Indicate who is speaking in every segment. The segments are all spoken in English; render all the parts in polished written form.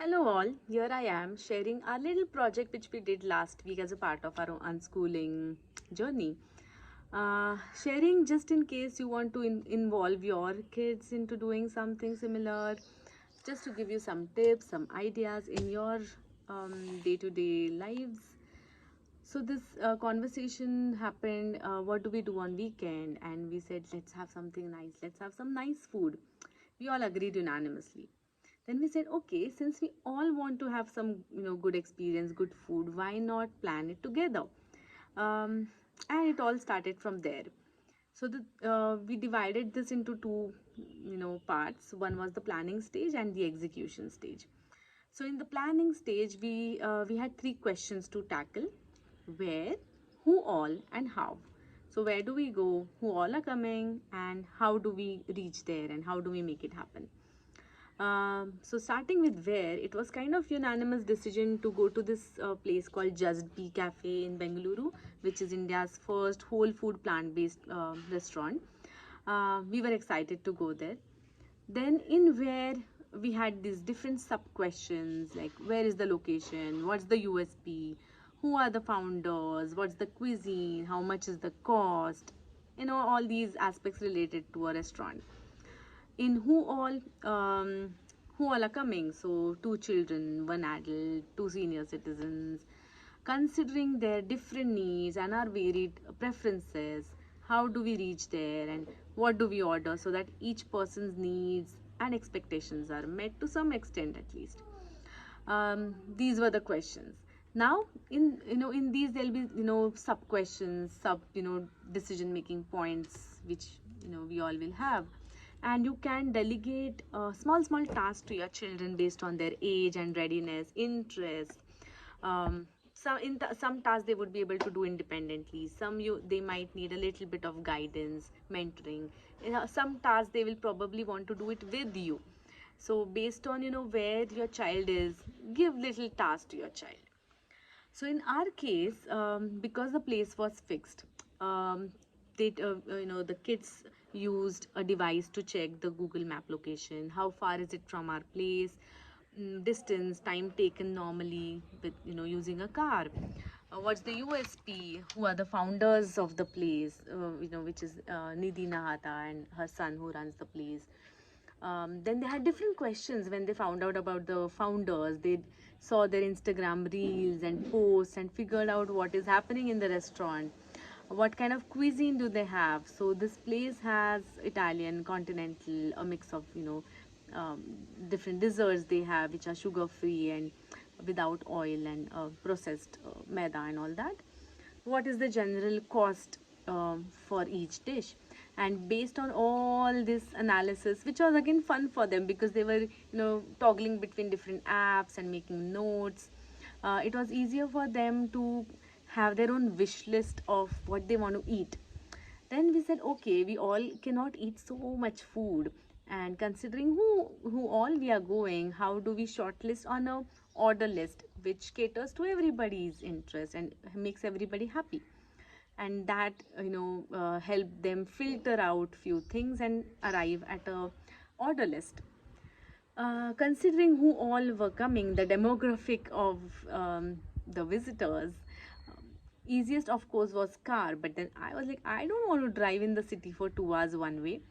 Speaker 1: Hello all, here I am sharing our little project which we did last week as a part of our unschooling journey. Sharing just in case you want to involve your kids into doing something similar, just to give you some tips, some ideas in your day-to-day lives. So this conversation happened, what do we do on weekend? And we said, let's have something nice, let's have some nice food. We all agreed unanimously. Then we said, okay, since we all want to have some good experience, good food, why not plan it together? And it all started from there. So we divided this into two parts. One was the planning stage and the execution stage. So in the planning stage, we had three questions to tackle: where, who all, and how. So where do we go, who all are coming, and how do we reach there, and how do we make it happen? So starting with where, it was kind of unanimous decision to go to this place called Just Be Cafe in Bengaluru, which is India's first whole food plant-based restaurant. We were excited to go there. Then in where, we had these different sub questions like where is the location, what's the USP, who are the founders, what's the cuisine, how much is the cost, all these aspects related to a restaurant. In who all are coming, so two children, one adult, two senior citizens. Considering their different needs and our varied preferences, how do we reach there and what do we order so that each person's needs and expectations are met to some extent at least. These were the questions. Now in these there'll be sub questions, sub decision making points which we all will have, and you can delegate small tasks to your children based on their age and readiness, interest. Some tasks they would be able to do independently, they might need a little bit of guidance, mentoring. Some tasks they will probably want to do it with you. So based on where your child is, give little tasks to your child. So in our case, because the place was fixed, the kids used a device to check the Google Map location. How far is it from our place? Distance, time taken normally with using a car. What's the USP? Who are the founders of the place? Which is Nidhi Nahata and her son who runs the place. Then they had different questions when they found out about the founders. They saw their Instagram reels and posts and figured out what is happening in the restaurant. What kind of cuisine do they have? So this place has Italian, continental, a mix of different desserts they have, which are sugar free and without oil and processed maida and all that. What is the general cost for each dish? And based on all this analysis, which was again fun for them because they were toggling between different apps and making notes, it was easier for them to have their own wish list of what they want to eat. Then we said, okay, we all cannot eat so much food, and considering who all we are going, how do we shortlist on a order list which caters to everybody's interest and makes everybody happy? And that help them filter out few things and arrive at a order list. Considering who all were coming, the demographic of the visitors, easiest of course was car, but then I was like, I don't want to drive in the city for 2 hours one way.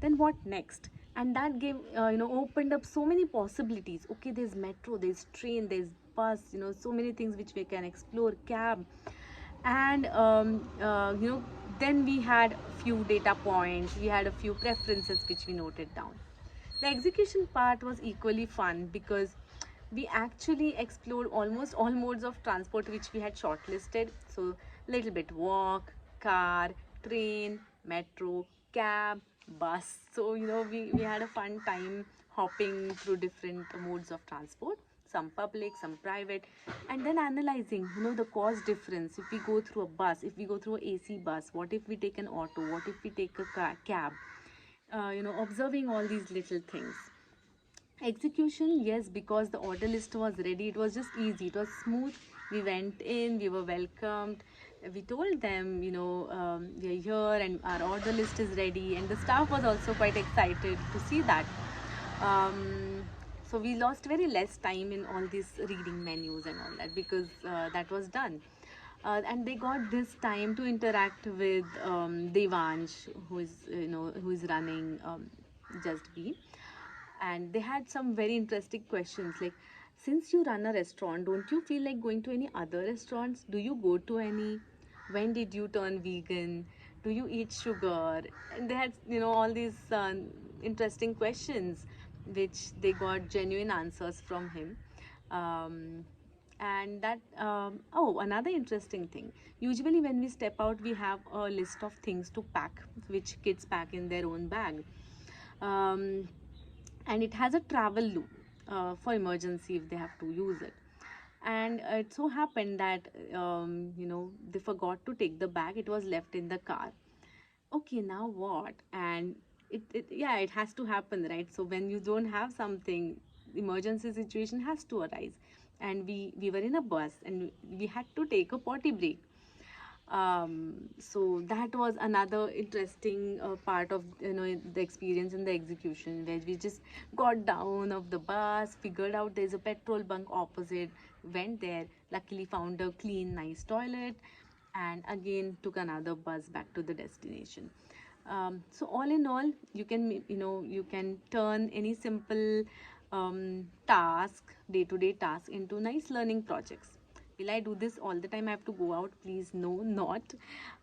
Speaker 1: Then what next? And that gave opened up so many possibilities. Okay, there's metro, there's train, there's bus, so many things which we can explore, cab. And then we had few data points, we had a few preferences which we noted down. The execution part was equally fun because we actually explored almost all modes of transport which we had shortlisted. So little bit walk, car, train, metro, cab, bus. So we had a fun time hopping through different modes of transport, some public, some private, and then analyzing the cost difference. If we go through a bus, if we go through a AC bus, what if we take an auto, what if we take a cab, observing all these little things. Execution, yes, because the order list was ready, it was just easy, it was smooth. We went in, we were welcomed, we told them we are here and our order list is ready, and the staff was also quite excited to see that. So we lost very less time in all these reading menus and all that, because that was done. And they got this time to interact with Devansh, who is who is running Just Be. And they had some very interesting questions, like, since you run a restaurant, don't you feel like going to any other restaurants? Do you go to any? When did you turn vegan? Do you eat sugar? And they had all these interesting questions, which they got genuine answers from him. um, and that oh, another interesting thing, usually when we step out, we have a list of things to pack, which kids pack in their own bag. um, and it has a travel loop for emergency if they have to use it. And it so happened that they forgot to take the bag, it was left in the car. Okay, now what? And yeah, it has to happen, right? So when you don't have something, emergency situation has to arise. And we were in a bus and we had to take a potty break. So that was another interesting part of the experience in the execution, where we just got down of the bus, figured out there's a petrol bunk opposite, went there, luckily found a clean nice toilet, and again took another bus back to the destination. So all in all, you can turn any simple task, day-to-day task, into nice learning projects. Will I do this all the time? I have to go out? Please, no, not.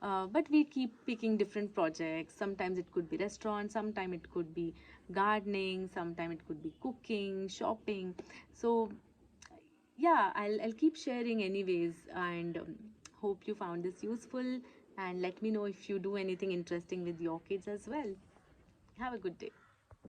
Speaker 1: But we keep picking different projects. Sometimes it could be restaurant, sometimes it could be gardening, sometimes it could be cooking, shopping. So yeah, I'll keep sharing anyways, and hope you found this useful. And let me know if you do anything interesting with your kids as well. Have a good day.